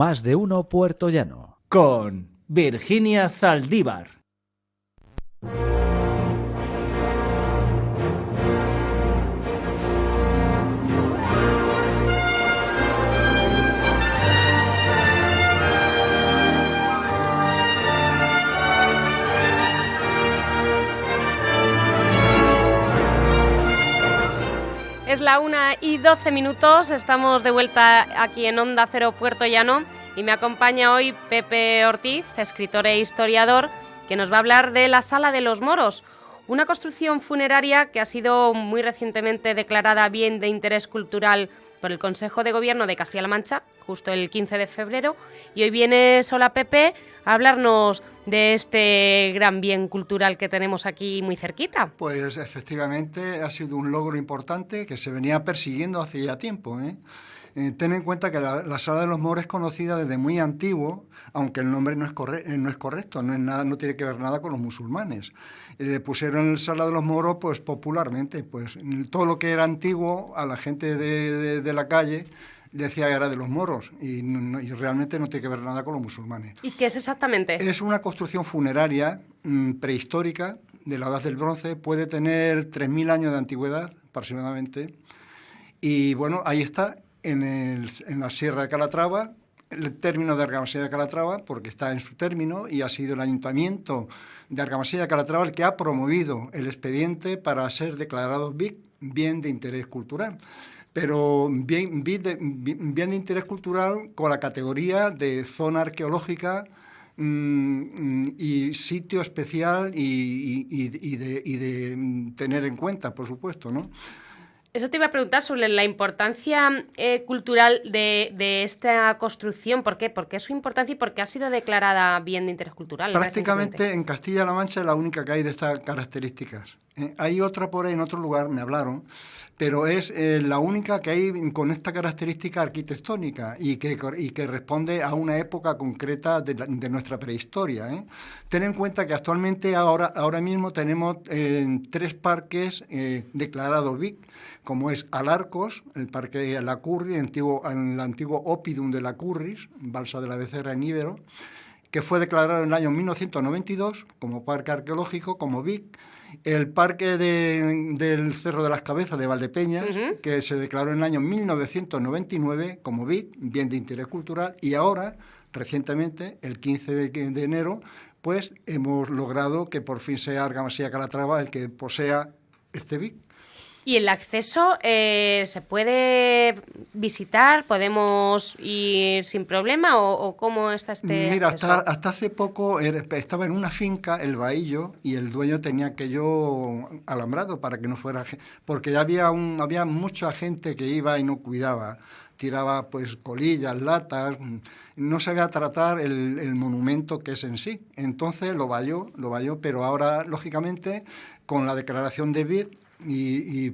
Más de uno puertollano. Con Virginia Zaldívar. Es la 1:12, estamos de vuelta aquí en Onda Cero Puertollano y me acompaña hoy Pepe Ortiz, escritor e historiador, que nos va a hablar de la Sala de los Moros, una construcción funeraria que ha sido muy recientemente declarada bien de interés cultural por el Consejo de Gobierno de Castilla-La Mancha, justo el 15 de febrero, y hoy viene Sola Pepe a hablarnos de este gran bien cultural que tenemos aquí muy cerquita. Pues efectivamente ha sido un logro importante que se venía persiguiendo hace ya tiempo, ten en cuenta que la Sala de los Moros es conocida desde muy antiguo, aunque el nombre no es correcto, no tiene que ver nada con los musulmanes. Le pusieron el Sala de los Moros pues popularmente, pues todo lo que era antiguo a la gente de la calle decía que era de los moros y realmente no tiene que ver nada con los musulmanes. ¿Y qué es exactamente? Es una construcción funeraria prehistórica de la Edad del Bronce, puede tener 3.000 años de antigüedad aproximadamente, y bueno, ahí está en la Sierra de Calatrava, el término de Argamasilla de Calatrava, porque está en su término y ha sido el Ayuntamiento de Argamasilla de Calatrava el que ha promovido el expediente para ser declarado bien de interés cultural. Pero bien de interés cultural con la categoría de zona arqueológica y sitio especial y de tener en cuenta, por supuesto, ¿no? Eso te iba a preguntar sobre la importancia cultural de esta construcción. ¿Por qué? ¿Por qué es su importancia y por qué ha sido declarada bien de interés cultural? Prácticamente en Castilla-La Mancha es la única que hay de estas características. Hay otra por ahí en otro lugar, me hablaron, pero es la única que hay con esta característica arquitectónica y que responde a una época concreta de nuestra prehistoria. Ten en cuenta que actualmente ahora mismo tenemos 3 parques declarados BIC, como es Alarcos, el parque La Curri, el antiguo Oppidum de La Curris, Balsa de la Becerra en Íbero, que fue declarado en el año 1992 como parque arqueológico, como BIC. El parque del Cerro de las Cabezas de Valdepeñas, que se declaró en el año 1999 como BIC, bien de interés cultural, y ahora, recientemente, el 15 de enero, pues hemos logrado que por fin sea Argamasilla Calatrava el que posea este BIC. ¿Y el acceso se puede visitar? ¿Podemos ir sin problema? ¿O cómo está este Mira, acceso? hasta hace poco estaba en una finca, el Bahillo, y el dueño tenía aquello alambrado para que no fuera... Porque ya había mucha gente que iba y no cuidaba. Tiraba pues colillas, latas, no sabía tratar el monumento que es en sí. Entonces lo valló, pero ahora, lógicamente, con la declaración de BIC, y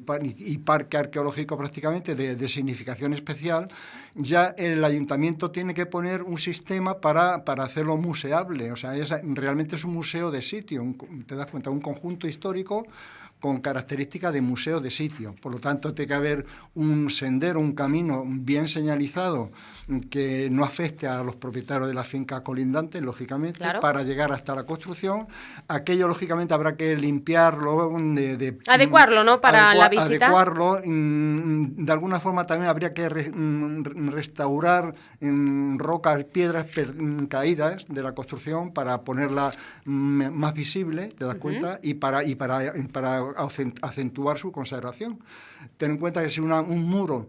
parque arqueológico prácticamente de significación especial, ya el ayuntamiento tiene que poner un sistema para hacerlo museable. O sea, realmente es un museo de sitio, te das cuenta, un conjunto histórico con características de museo de sitio. Por lo tanto, tiene que haber un sendero, un camino bien señalizado que no afecte a los propietarios de la finca colindante, lógicamente, claro, para llegar hasta la construcción. Aquello, lógicamente, habrá que limpiarlo, adecuarlo, ¿no?, para la visita. Adecuarlo. De alguna forma también habría que restaurar rocas, piedras caídas de la construcción para ponerla más visible, ¿te das cuenta? Y para acentuar su conservación. Ten en cuenta que si un muro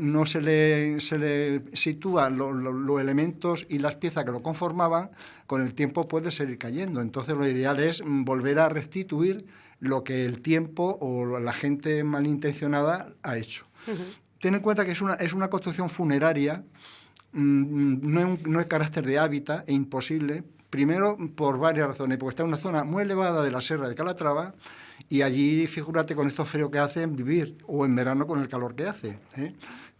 no se le sitúan los elementos y las piezas que lo conformaban, con el tiempo puede seguir cayendo. Entonces lo ideal es volver a restituir lo que el tiempo o la gente malintencionada ha hecho. Ten en cuenta que es una construcción funeraria, no es carácter de hábitat, es imposible. Primero, por varias razones, porque está en una zona muy elevada de la Sierra de Calatrava y allí, figúrate, con estos fríos que hacen, vivir, o en verano con el calor que hace,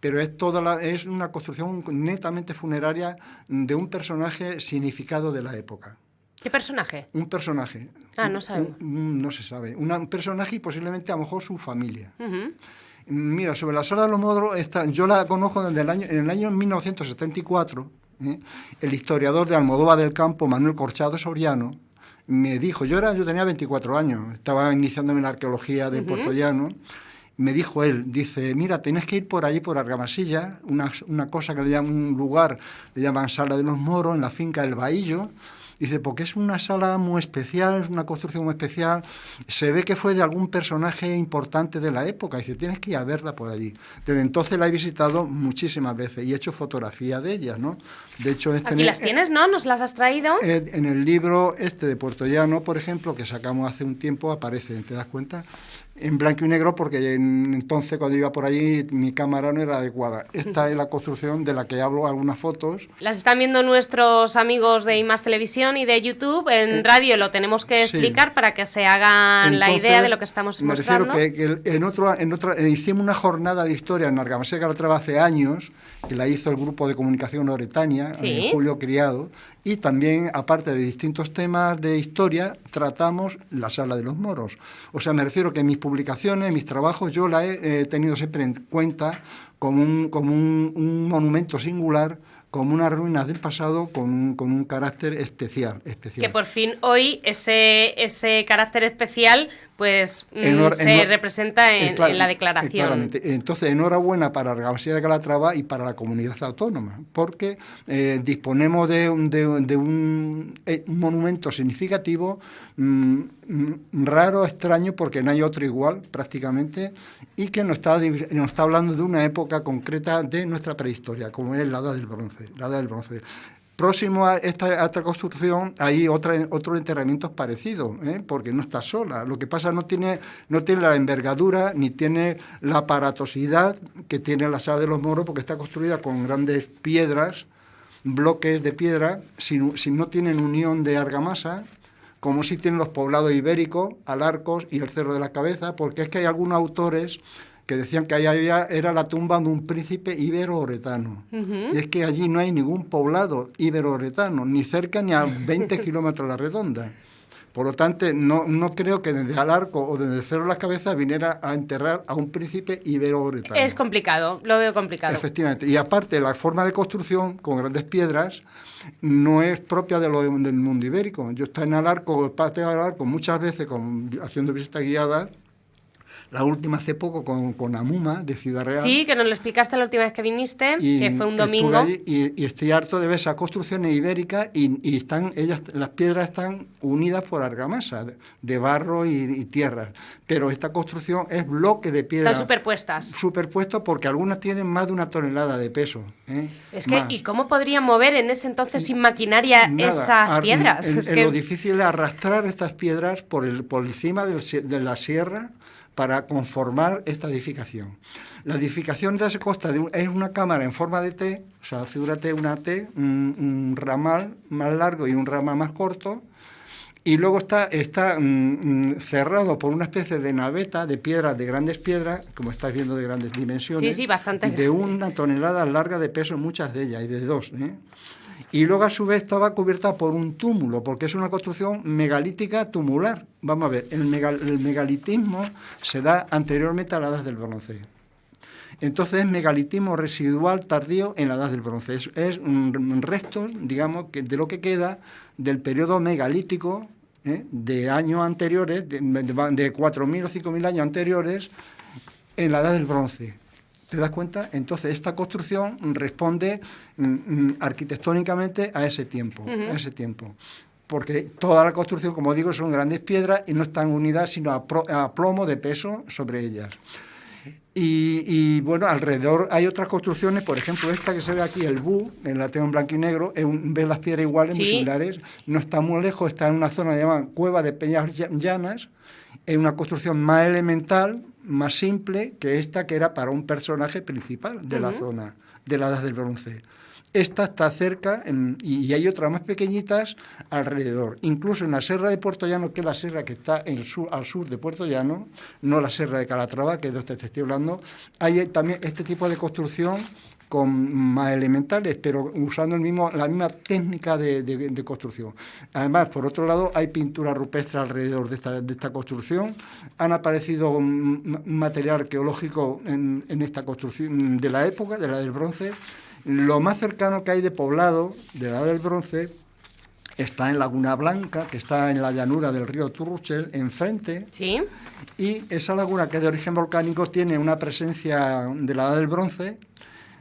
Pero es una construcción netamente funeraria de un personaje significado de la época. ¿Qué personaje? Un personaje. No sabe. No se sabe. Un personaje y posiblemente a lo mejor su familia. Mira, sobre la Sala de los Moros, yo la conozco en el año 1974, ¿eh? El historiador de Almodóvar del Campo, Manuel Corchado Soriano, me dijo, yo tenía 24 años, estaba iniciándome en la arqueología de Puerto Llano. Me dijo él, dice, mira, tienes que ir por allí, por Argamasilla, una cosa que le llaman, un lugar, le llaman Sala de los Moros, en la finca del Bahillo. Dice, porque es una sala muy especial, es una construcción muy especial, se ve que fue de algún personaje importante de la época. Dice, tienes que ir a verla por allí. Desde entonces la he visitado muchísimas veces y he hecho fotografía de ellas, ¿no? De hecho, Aquí las tienes, ¿no? ¿Nos las has traído? En el libro de Puerto Llano, por ejemplo, que sacamos hace un tiempo, aparece, ¿te das cuenta? En blanco y negro, porque entonces cuando iba por allí mi cámara no era adecuada. Esta es la construcción de la que hablo, algunas fotos. Las están viendo nuestros amigos de IMAX Televisión y de YouTube. En radio lo tenemos que explicar para que se hagan la idea de lo que estamos mostrando. Me refiero que hicimos una jornada de historia en Argamasilla de Calatrava hace años, que la hizo el grupo de comunicación Oretania, Julio Criado, y también, aparte de distintos temas de historia, tratamos la Sala de los Moros. O sea, me refiero que mis publicaciones, mis trabajos, yo la he tenido siempre en cuenta como un monumento singular, como unas ruinas del pasado con un carácter especial. Que por fin hoy ese carácter especial pues se representa en la declaración. Claramente. Entonces, enhorabuena para Argamasilla de Calatrava y para la comunidad autónoma, porque disponemos de un monumento significativo, raro, extraño, porque no hay otro igual prácticamente, y que nos está hablando de una época concreta de nuestra prehistoria, como es la Edad del Bronce. La Edad del Bronce. Próximo a esta construcción hay otros enterramientos parecidos, porque no está sola. Lo que pasa no tiene la envergadura ni tiene la aparatosidad que tiene la Sala de los Moros, porque está construida con grandes piedras, bloques de piedra, si no tienen unión de argamasa, como sí tienen los poblados ibéricos, Alarcos y el Cerro de la Cabeza, porque es que hay algunos autores que decían que ahí era la tumba de un príncipe ibero-oretano. Y es que allí no hay ningún poblado ibero-oretano, ni cerca ni a 20 kilómetros a la redonda. Por lo tanto, no creo que desde Alarco o desde el Cerro de las Cabezas viniera a enterrar a un príncipe ibero-oretano. Es complicado, lo veo complicado. Efectivamente. Y aparte, la forma de construcción, con grandes piedras, no es propia del mundo ibérico. Yo estoy en Alarco, el patio de Alarco, muchas veces haciendo visitas guiadas. La última hace poco con Amuma, de Ciudad Real. Sí, que nos lo explicaste la última vez que viniste, que fue un domingo. Allí, y estoy harto de ver esas construcciones ibéricas y las piedras están unidas por argamasa, de barro y tierra. Pero esta construcción es bloque de piedra. Están superpuestas. Superpuestos porque algunas tienen más de 1 tonelada de peso. Es que, ¿y cómo podrían mover en ese entonces sin maquinaria esas piedras? Lo difícil es arrastrar estas piedras por encima de la sierra, para conformar esta edificación. La edificación se consta es una cámara en forma de T, o sea, figúrate una T, un ramal más largo y un ramal más corto, y luego está cerrado por una especie de naveta de piedras, de grandes piedras, como estáis viendo, de grandes dimensiones. Sí, bastante. De 1 tonelada larga de peso, muchas de ellas, y de 2, Y luego, a su vez, estaba cubierta por un túmulo, porque es una construcción megalítica tumular. Vamos a ver, el megalitismo se da anteriormente a la Edad del Bronce. Entonces, es megalitismo residual tardío en la Edad del Bronce. Es un resto, digamos, de lo que queda del periodo megalítico, de años anteriores, de 4.000 o 5.000 años anteriores, en la Edad del Bronce. ¿Te das cuenta? Entonces, esta construcción responde arquitectónicamente a ese tiempo, porque toda la construcción, como digo, son grandes piedras y no están unidas sino a plomo de peso sobre ellas. Y bueno, alrededor hay otras construcciones, por ejemplo, esta que se ve aquí, el Bu, la tengo en blanco y negro, ves las piedras iguales, muy similares, no está muy lejos, está en una zona llamada Cueva de Peñas Llanas, es una construcción más elemental, más simple que esta, que era para un personaje principal de la zona, de la Edad del Bronce. Esta está cerca y hay otras más pequeñitas alrededor. Incluso en la Serra de Puerto Llano, que es la serra que está al sur de Puerto Llano, no la Serra de Calatrava, que es de donde te estoy hablando, hay también este tipo de construcción con más elementales, pero usando la misma técnica de construcción. Además, por otro lado, hay pintura rupestre alrededor de esta construcción. Han aparecido un material arqueológico en esta construcción de la época, de la del Bronce, Lo más cercano que hay de poblado de la Edad del Bronce está en Laguna Blanca, que está en la llanura del río Turruchel, enfrente. Sí. Y esa laguna, que es de origen volcánico, tiene una presencia de la Edad del Bronce,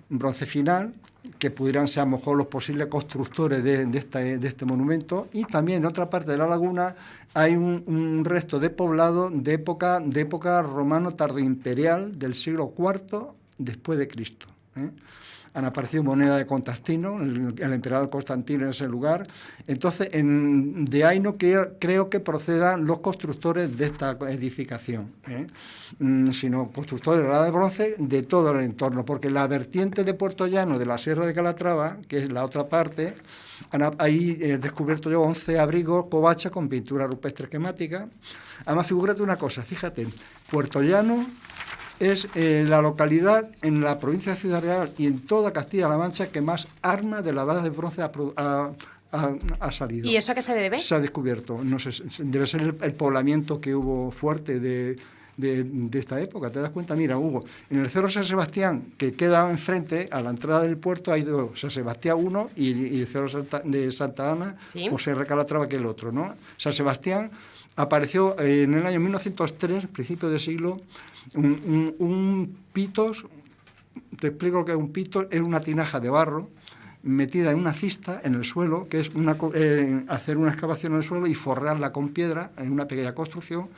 bronce final, que pudieran ser a lo mejor los posibles constructores de este monumento. Y también en otra parte de la laguna hay un resto de poblado de época romano tardoimperial del siglo IV después de Cristo. Han aparecido monedas de Constantino, el emperador Constantino en ese lugar. Entonces, de ahí no creo que procedan los constructores de esta edificación, sino constructores de la Edad de Bronce de todo el entorno, porque la vertiente de Puerto Llano de la Sierra de Calatrava, que es la otra parte, ahí he descubierto yo 11 abrigos covacha con pintura rupestre esquemática. Además, figúrate una cosa, fíjate, Puerto Llano es la localidad en la provincia de Ciudad Real y en toda Castilla-La Mancha que más armas de la Edad de Bronce ha salido. ¿Y eso a qué se debe? Se ha descubierto. No sé, debe ser el poblamiento que hubo fuerte de esta época. ¿Te das cuenta? Mira, Hugo, en el Cerro San Sebastián, que queda enfrente, a la entrada del puerto, hay dos, San Sebastián 1 y el Cerro de Santa Ana, ¿sí? O Serra Calatrava, que es el otro, ¿no? San Sebastián apareció en el año 1903, principio de siglo, un pitos. Te explico lo que es un pitos. Es una tinaja de barro metida en una cista en el suelo, que es hacer una excavación en el suelo y forrarla con piedra en una pequeña construcción.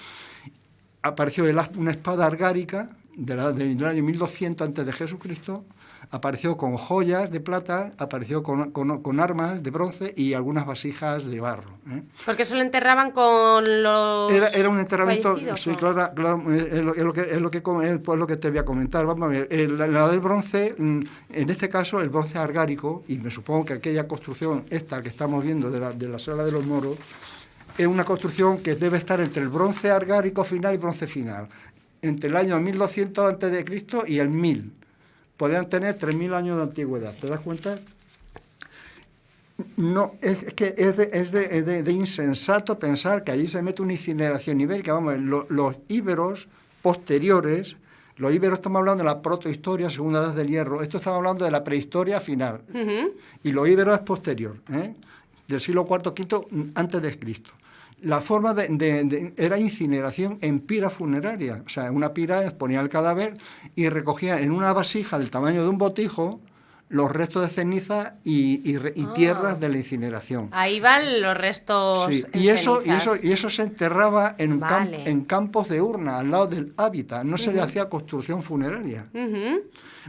Apareció una espada argárica del año 1200 antes de Jesucristo, apareció con joyas de plata, apareció con armas de bronce y algunas vasijas de barro. Porque eso lo enterraban con los Era un enterramiento, fallecidos, sí, ¿o? claro, es lo que te voy a comentar. Vamos a ver, la edad del bronce, en este caso el bronce argárico, y me supongo que aquella construcción, esta que estamos viendo de la Sala de los Moros, es una construcción que debe estar entre el bronce argárico final y bronce final, entre el año 1200 a.C. y el 1000. Podrían tener 3000 años de antigüedad. ¿Te das cuenta? No, es que es de insensato pensar que allí se mete una incineración ibérica. Vamos a ver, los íberos posteriores, los íberos estamos hablando de la protohistoria, segunda edad del hierro. Esto estamos hablando de la prehistoria final. Uh-huh. Y los íberos es posterior, del siglo IV, V antes de Cristo. La forma era incineración en pira funeraria. O sea, en una pira ponían el cadáver y recogían en una vasija del tamaño de un botijo los restos de ceniza y tierras de la incineración. Ahí van los restos. Sí, en y eso se enterraba en campos de urna, al lado del hábitat. No se le hacía construcción funeraria. Uh-huh.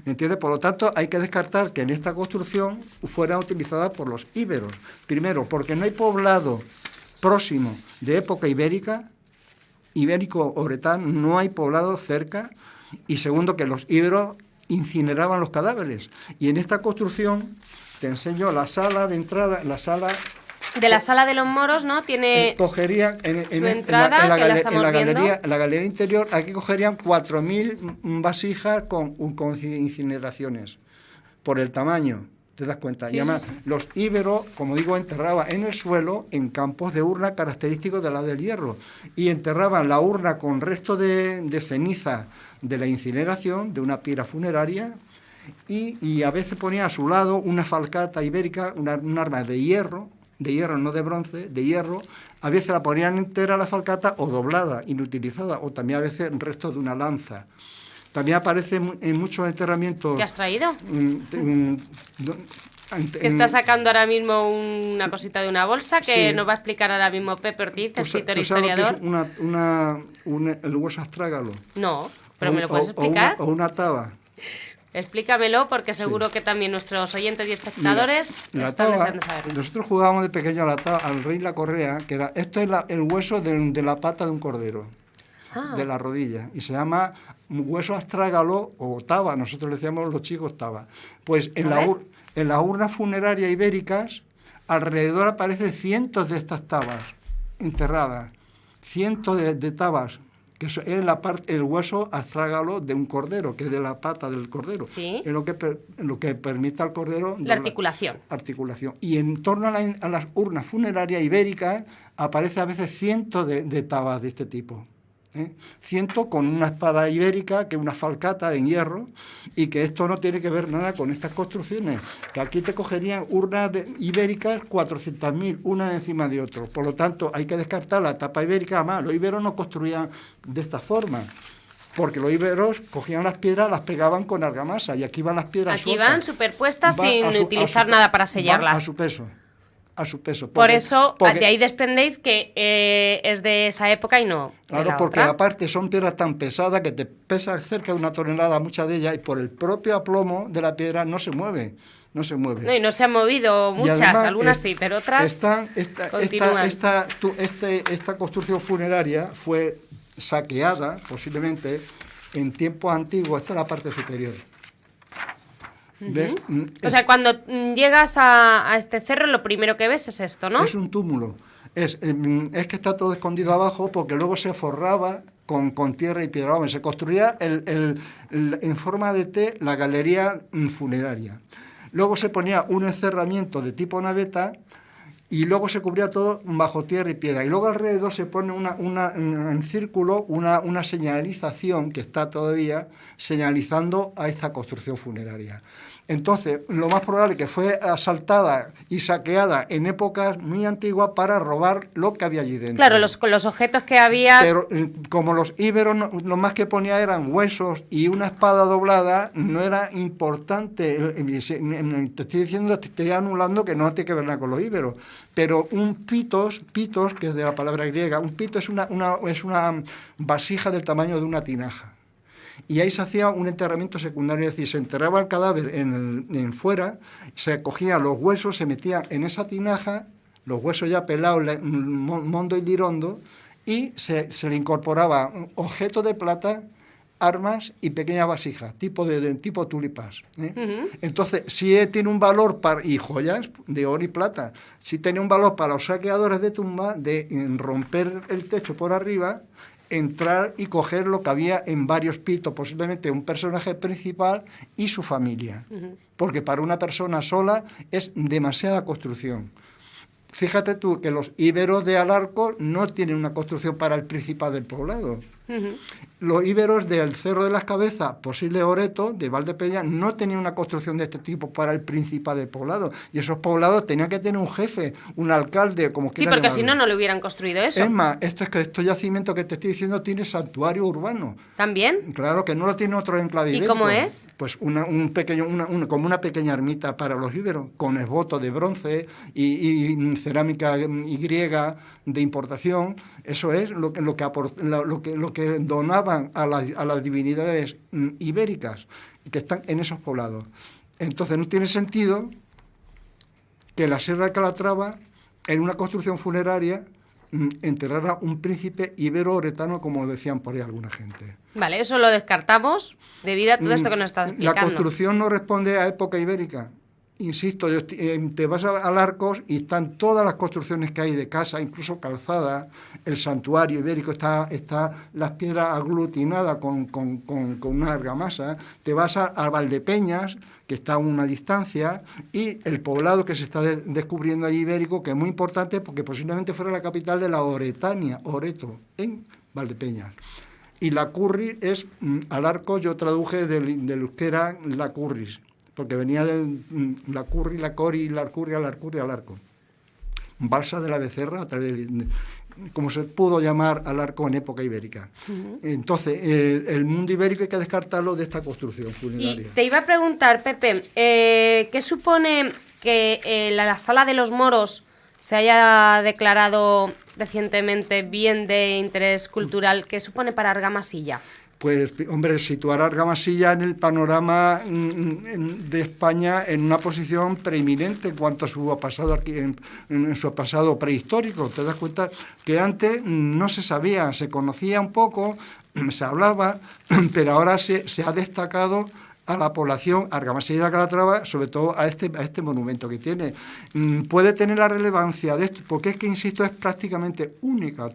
¿Me entiendes? Por lo tanto, hay que descartar que en esta construcción fuera utilizada por los íberos. Primero, porque no hay poblado próximo de época ibérica, ibérico-oretano, no hay poblado cerca. Y segundo, que los íberos incineraban los cadáveres. Y en esta construcción, te enseño la sala de entrada, la sala... De la Sala de los Moros, ¿no? Tiene cogerían su entrada, que la estamos viendo. En la galería interior, aquí cogerían 4000 vasijas con incineraciones, por el tamaño. ¿Te das cuenta? Sí, y además, sí. los íberos, como digo, enterraban en el suelo, en campos de urna característicos de la del hierro, y enterraban la urna con resto de ceniza de la incineración, de una pira funeraria, y a veces ponía a su lado una falcata ibérica, un arma de hierro, no de bronce, de hierro. A veces la ponían entera la falcata o doblada, inutilizada, o también a veces restos de una lanza. También aparece en muchos enterramientos... ¿Qué has traído? Que está sacando ahora mismo una cosita de una bolsa que Sí. nos va a explicar ahora mismo Pepe Ortiz, escritor e ¿Tú sabes lo que historiador. es el hueso astrágalo? No, pero ¿me lo puedes explicar? O una taba. Explícamelo, porque seguro que también nuestros oyentes y espectadores La están taba, deseando saberlo. nosotros jugábamos de pequeño a la taba, al rey la correa, que era, esto es el hueso de la pata de un cordero, de la rodilla, y se llama hueso astrágalo o taba, nosotros le decíamos los chicos taba. Pues en las urnas funerarias ibéricas, alrededor aparecen cientos de estas tabas enterradas, cientos de tabas, que es el hueso astrágalo de un cordero, que es de la pata del cordero. Sí. Es lo que permite al cordero... La articulación. Y en torno a las urnas funerarias ibéricas aparece a veces cientos de tabas de este tipo. Ciento con una espada ibérica, que es una falcata en hierro, y que esto no tiene que ver nada con estas construcciones, que aquí te cogerían urnas ibéricas 400.000, una encima de otro. Por lo tanto, hay que descartar la etapa ibérica. Además, los íberos no construían de esta forma, porque los íberos cogían las piedras, las pegaban con argamasa, y aquí van las piedras Aquí sueltas. van superpuestas sin a su utilizar nada para van sellarlas. a su peso. A su peso. Por eso, de ahí desprendéis que es de esa época y no de Claro, la porque otra. aparte son piedras tan pesadas que te pesa cerca de 1 tonelada muchas de ellas, y por el propio aplomo de la piedra no se mueve. No se mueve. No, y no se han movido Y muchas, además, algunas sí, pero otras continúan. Esta construcción funeraria fue saqueada, posiblemente, en tiempos antiguos. Esta es la parte superior. ¿Ves? O sea, cuando llegas a este cerro, lo primero que ves es esto, ¿no? Es un túmulo. Es que está todo escondido abajo, porque luego se forraba con tierra y piedra. Se construía en forma de T la galería funeraria. Luego se ponía un encerramiento de tipo naveta, y luego se cubría todo bajo tierra y piedra. Y luego alrededor se pone en círculo una señalización que está todavía señalizando a esta construcción funeraria. Entonces, lo más probable es que fue asaltada y saqueada en épocas muy antiguas para robar lo que había allí dentro. Claro, los objetos que había... Pero como los íberos, lo más que ponía eran huesos y una espada doblada, no era importante. Te estoy diciendo, te estoy anulando que no tiene que ver nada con los íberos. Pero un pitos, que es de la palabra griega, un pito es una vasija del tamaño de una tinaja. Y ahí se hacía un enterramiento secundario, es decir, se enterraba el cadáver en fuera, se cogían los huesos, se metían en esa tinaja, los huesos ya pelados, mondo y lirondo, y se le incorporaba objetos de plata, armas y pequeñas vasijas, tipo tulipas. Entonces, si tiene un valor y joyas de oro y plata, si tiene un valor para los saqueadores de tumba de romper el techo por arriba, entrar y coger lo que había en varios pitos, posiblemente un personaje principal y su familia. Porque para una persona sola es demasiada construcción. Fíjate tú que los íberos de Alarco no tienen una construcción para el principal del poblado. Los íberos del Cerro de las Cabezas, posible Oreto, de Valdepeñas, no tenían una construcción de este tipo para el principal del poblado. Y esos poblados tenían que tener un jefe, un alcalde, como Sí, quieran porque si no, llamarlo. no le hubieran construido eso. Es más, estos yacimientos que te estoy diciendo tiene santuario urbano. ¿También? Claro que no lo tiene otro enclave ¿Y ibérico. cómo es? Pues como una pequeña ermita para los íberos, con esboto de bronce y cerámica griega de importación. Eso es lo que donaban a las divinidades ibéricas que están en esos poblados. Entonces no tiene sentido que la Sierra de Calatrava, en una construcción funeraria, enterrara un príncipe ibero-oretano, como decían por ahí alguna gente. Vale, eso lo descartamos debido a todo esto que nos estás La explicando. construcción no responde a época ibérica. Insisto, te vas al Arcos y están todas las construcciones que hay de casa, incluso calzada, el santuario ibérico, está las piedras aglutinadas con una argamasa. Te vas a Valdepeñas, que está a una distancia, y el poblado que se está descubriendo allí ibérico, que es muy importante porque posiblemente fuera la capital de la Oretania, Oreto, en Valdepeñas. Y la curri es, al arco yo traduje del euskera la curris, porque venía del la curri, la cori, la arcurria, al arco. Balsa de la Becerra, a través como se pudo llamar al arco en época ibérica. Entonces, el mundo ibérico hay que descartarlo de esta construcción funeraria. Y te iba a preguntar, Pepe, ¿qué supone que la sala de los moros se haya declarado recientemente bien de interés cultural? ¿Qué supone para Argamasilla? Pues, hombre, situar a Argamasilla en el panorama de España en una posición preeminente en cuanto a su pasado aquí, en su pasado prehistórico. Te das cuenta que antes no se sabía, se conocía un poco, se hablaba, pero ahora se ha destacado a la población argamasilla de Calatrava, sobre todo a este monumento que tiene. Puede tener la relevancia de esto, porque es que, insisto, es prácticamente única.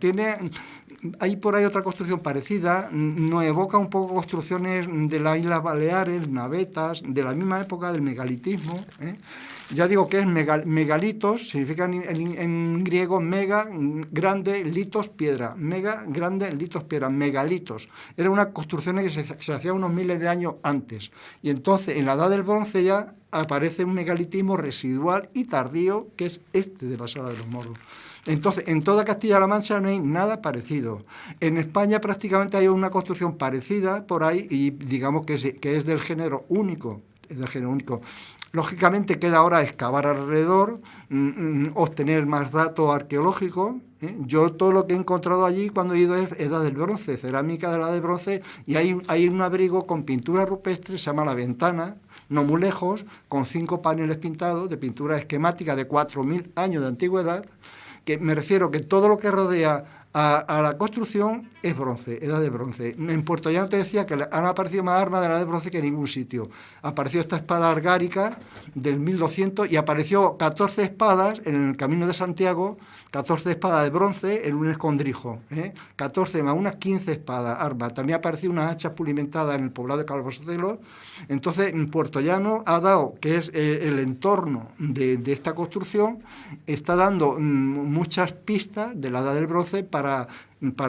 Hay por ahí otra construcción parecida, nos evoca un poco construcciones de las Islas Baleares, navetas, de la misma época del megalitismo, ¿eh? Ya digo que es megalitos, significa en griego mega, grande, litos, piedra. Mega, grande, litos, piedra, megalitos. Eran unas construcciones que se hacían unos miles de años antes. Y entonces, en la Edad del Bronce ya aparece un megalitismo residual y tardío, que es este de la Sala de los Moros. Entonces, en toda Castilla-La Mancha no hay nada parecido. En España prácticamente hay una construcción parecida por ahí y digamos que es del género único. Es del género único. Lógicamente queda ahora excavar alrededor, obtener más datos arqueológicos. Yo todo lo que he encontrado allí cuando he ido es Edad del Bronce, cerámica de la Edad del Bronce, y hay un abrigo con pintura rupestre, se llama La Ventana, no muy lejos, con 5 paneles pintados de pintura esquemática de 4.000 años de antigüedad, que me refiero que todo lo que rodea a la construcción es bronce, Edad de Bronce. En Puerto Llano te decía que han aparecido más armas de la Edad de Bronce que en ningún sitio. Apareció esta espada argárica del 1200 y apareció 14 espadas en el Camino de Santiago, 14 espadas de bronce en un escondrijo, 14 más unas 15 espadas, armas. También apareció unas hachas pulimentadas en el poblado de Calvosotelo. Entonces, en Puerto Llano ha dado, que es el entorno de esta construcción, está dando muchas pistas de la Edad del Bronce para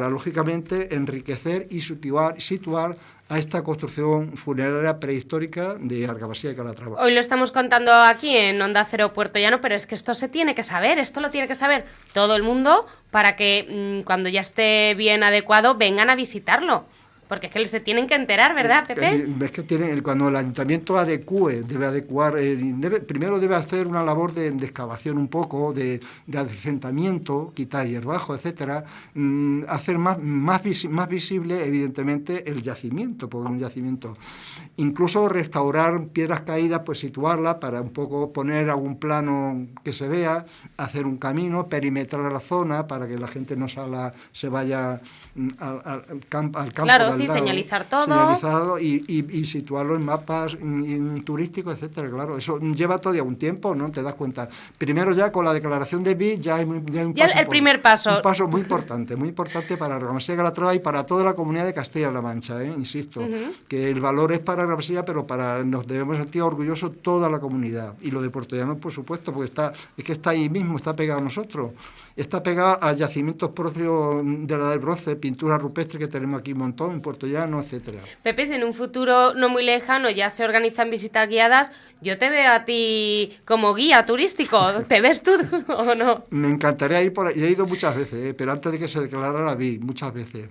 lógicamente enriquecer y situar a esta construcción funeraria prehistórica de Argamasilla de Calatrava. Hoy lo estamos contando aquí en Onda Cero Puerto Llano, pero es que esto se tiene que saber, esto lo tiene que saber todo el mundo para que cuando ya esté bien adecuado vengan a visitarlo. Porque es que se tienen que enterar, ¿verdad, Pepe? Es que cuando el ayuntamiento debe adecuar, primero debe hacer una labor de excavación un poco, de adecentamiento, quitar hierbajo, etcétera, hacer más visible, evidentemente, el yacimiento, porque es un yacimiento. Incluso restaurar piedras caídas, pues situarlas para un poco poner algún plano que se vea, hacer un camino, perimetrar la zona para que la gente no se vaya al campo. Claro, sí, señalizar todo. Señalizado y situarlo en mapas turísticos, etcétera. Claro, eso lleva todavía un tiempo, ¿no? Te das cuenta. Primero ya con la declaración de BID ya hay un paso. El primer paso. Un paso muy importante para Argamasilla de Calatrava y para toda la comunidad de Castilla-La Mancha, insisto, que el valor es para Argamasilla, pero nos debemos sentir orgullosos toda la comunidad. Y lo de Puerto Llano, por supuesto, porque está ahí mismo, está pegado a nosotros. Está pegado a yacimientos propios de la Edad del Bronce, pintura rupestre que tenemos aquí un montón, en Puerto Llano, etcétera. Pepe, si en un futuro no muy lejano ya se organizan visitas guiadas, yo te veo a ti como guía turístico. ¿Te ves tú o no? Me encantaría ir por ahí. He ido muchas veces, pero antes de que se declarara vi muchas veces.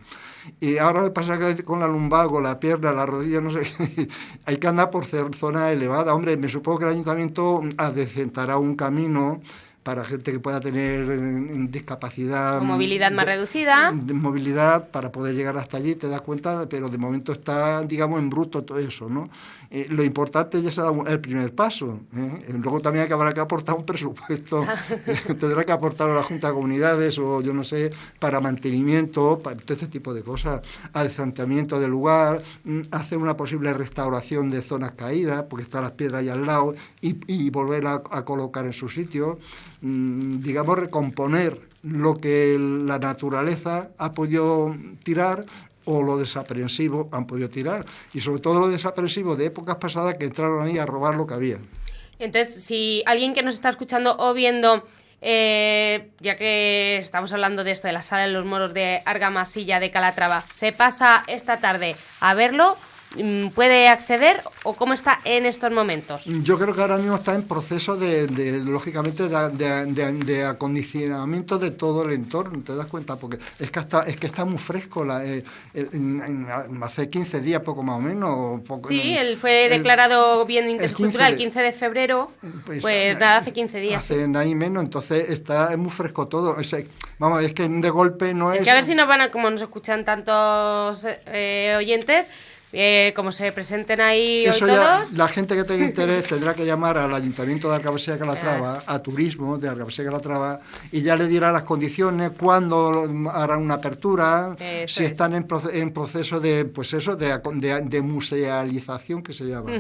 Y ahora me pasa que con la lumbago, la pierna, la rodilla, no sé, hay que andar por zonas elevadas. Hombre, me supongo que el ayuntamiento adecentará un camino para gente que pueda tener discapacidad. Con movilidad más reducida. Movilidad para poder llegar hasta allí, te das cuenta, pero de momento está, digamos, en bruto todo eso, ¿no? Lo importante ya se ha dado el primer paso. Luego también habrá que aportar un presupuesto, tendrá que aportar a la Junta de Comunidades o yo no sé, para mantenimiento, para todo este tipo de cosas, adecenamiento del lugar, hacer una posible restauración de zonas caídas, porque están las piedras ahí al lado, y volver a colocar en su sitio, digamos, recomponer lo que la naturaleza ha podido tirar o lo desaprensivo han podido tirar, y sobre todo lo desaprensivo de épocas pasadas que entraron ahí a robar lo que había. Entonces, si alguien que nos está escuchando o viendo, ya que estamos hablando de esto, de la Sala de los Moros de Argamasilla de Calatrava, se pasa esta tarde a verlo, ¿puede acceder o cómo está en estos momentos? Yo creo que ahora mismo está en proceso lógicamente, de acondicionamiento de todo el entorno, ¿te das cuenta? Porque es que está muy fresco, hace 15 días, poco más o menos. Sí, él fue declarado bien de interés cultural el 15 de febrero, pues nada, hace 15 días. Hace nada y menos, entonces es muy fresco todo. Vamos, es que de golpe no es... Que a ver si nos como nos escuchan tantos oyentes, como se presenten ahí Eso hoy ya, todos. la gente que tenga interés tendrá que llamar al Ayuntamiento de Argabasea de Calatrava, a Turismo de Argabasea de Calatrava, y ya le dirá las condiciones, cuándo harán una apertura, Eso si es. están en proceso de, pues eso, de musealización, que se llama,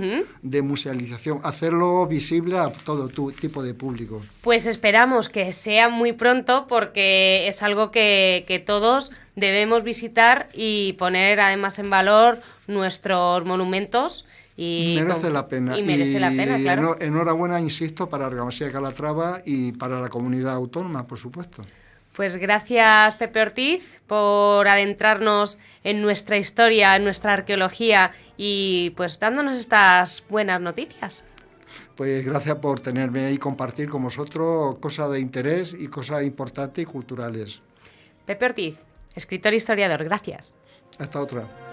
de musealización, hacerlo visible a todo tipo de público. Pues esperamos que sea muy pronto porque es algo que todos debemos visitar y poner además en valor nuestros monumentos. Y merece la pena. Y merece la pena, claro. Enhorabuena, insisto, para Argabasea de Calatrava y para la comunidad autónoma, por supuesto. Pues gracias, Pepe Ortiz, por adentrarnos en nuestra historia, en nuestra arqueología y pues dándonos estas buenas noticias. Pues gracias por tenerme ahí y compartir con vosotros cosas de interés y cosas importantes y culturales. Pepe Ortiz, escritor e historiador, gracias. Hasta otra.